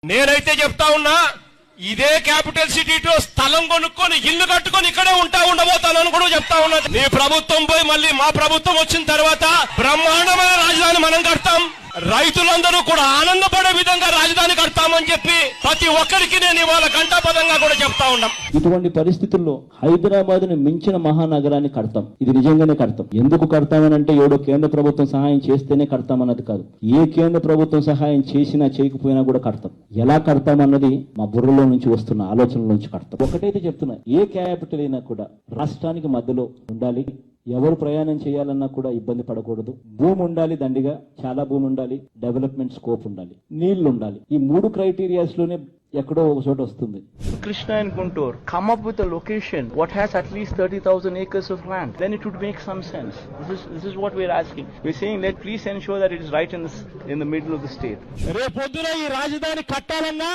నేనైతే చెప్తా ఉన్నా, ఇదే క్యాపిటల్ సిటీలో స్థలం కొనుక్కొని ఇల్లు కట్టుకొని ఇక్కడే ఉండబోతానని కూడా చెప్తా ఉన్నా. నీ ప్రభుత్వం పోయి మళ్ళీ మా ప్రభుత్వం వచ్చిన తర్వాత బ్రహ్మాండమైన రాజధాని మనం కడతాం, రైతులందరూ కూడా ఆనందపడే విధంగా రాజధాని కడతామని చెప్పి ప్రతి ఒక్కరికి నేను ఇవాళ ఘంటాపదంగా కూడా చెప్తా ఉన్నాం. ఇటువంటి పరిస్థితుల్లో హైదరాబాద్ ని మించిన మహానగరాన్ని కడతాం. ఇది నిజంగానే కడతాం. ఎందుకు కడతామనంటే ఏడో కేంద్ర ప్రభుత్వం సహాయం చేస్తేనే కడతామన్నది కాదు. ఏ కేంద్ర ప్రభుత్వం సహాయం చేసినా చేయకపోయినా కూడా కడతాం. ఎలా కడతామన్నది మా బుర్రలో నుంచి వస్తున్న ఆలోచనల నుంచి కడతాం. ఒకటైతే చెప్తున్నా, ఏ క్యాపిటల్ అయినా కూడా రాష్ట్రానికి మధ్యలో ఉండాలి. ఎవరు ప్రయాణం చేయాలన్నా కూడా ఇబ్బంది పడకూడదు. భూమి ఉండాలి, దండిగా చాలా భూమి ఉండాలి, డెవలప్మెంట్ స్కోప్ ఉండాలి, నీళ్లు ఉండాలి. ఈ 3 క్రైటీరియాస్ లోనే ఎక్కడో ఒక చోట వస్తుంది. Krishna and Guntur come up with a location what has at least 30,000 acres of land. Then it would make some sense. This is what we're asking. We're saying that please ensure that it is right in the middle of the state. రేపొద్దున ఈ రాజధాని కట్టాలన్నా,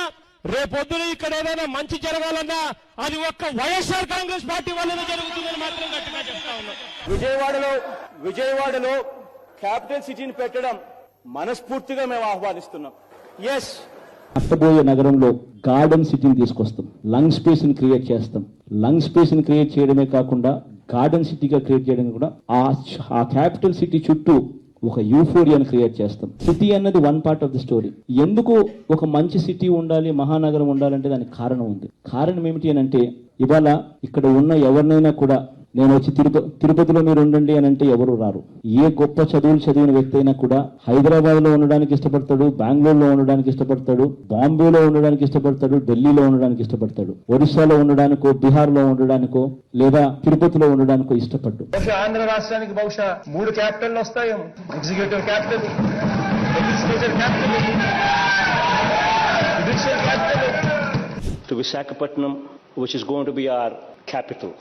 రేపొద్దున ఇక్కడ ఏదైనా మంచి జరగాలన్నా అది ఒక్క వైఎస్ఆర్ కాంగ్రెస్ పార్టీ వల్లనే జరుగుతుందని మాత్రం గట్టిగా చెప్తా ఉన్నాం. విజయవాడలో క్యాపిటల్ సిటీని పెట్టడం మనస్ఫూర్తిగా మేము ఆహ్వానిస్తున్నాం. ఎస్, కట్టబోయే నగరంలో గార్డెన్ సిటీని తీసుకొస్తాం. లంగ్ స్పేస్ ని క్రియేట్ చేస్తాం. లంగ్ స్పేస్ ని క్రియేట్ చేయడమే కాకుండా గార్డెన్ సిటీగా క్రియేట్ చేయడం కూడా ఆ క్యాపిటల్ సిటీ చుట్టూ ఒక యూఫోరియాని క్రియేట్ చేస్తాం. సిటీ అన్నది one part of the story. ఎందుకు ఒక మంచి సిటీ ఉండాలి, మహానగరం ఉండాలంటే దానికి కారణం ఉంది. కారణం ఏమిటి అని అంటే, ఇవాళ ఇక్కడ ఉన్న ఎవరినైనా కూడా నేను వచ్చి తిరుపతిలో మీరు ఉండండి అని అంటే ఎవరు రారు. ఏ గొప్ప చదువులు చదివిన వ్యక్తి అయినా కూడా హైదరాబాద్ లో ఉండడానికి ఇష్టపడతాడు, బెంగళూరులో ఉండడానికి ఇష్టపడతాడు, బాంబేలో ఉండడానికి ఇష్టపడతాడు, ఢిల్లీలో ఉండడానికి ఇష్టపడతాడు, ఒడిశాలో ఉండడానికో, బీహార్ లో ఉండడానికో, లేదా తిరుపతిలో ఉండడానికో ఇష్టపడ్డు. ఆంధ్ర రాష్ట్రానికి బహుశా 3 క్యాపిటల్ వస్తాయేమో. Executive capital, legislature capital, judicial capital. To Visakhapatnam, which is going to be our capital.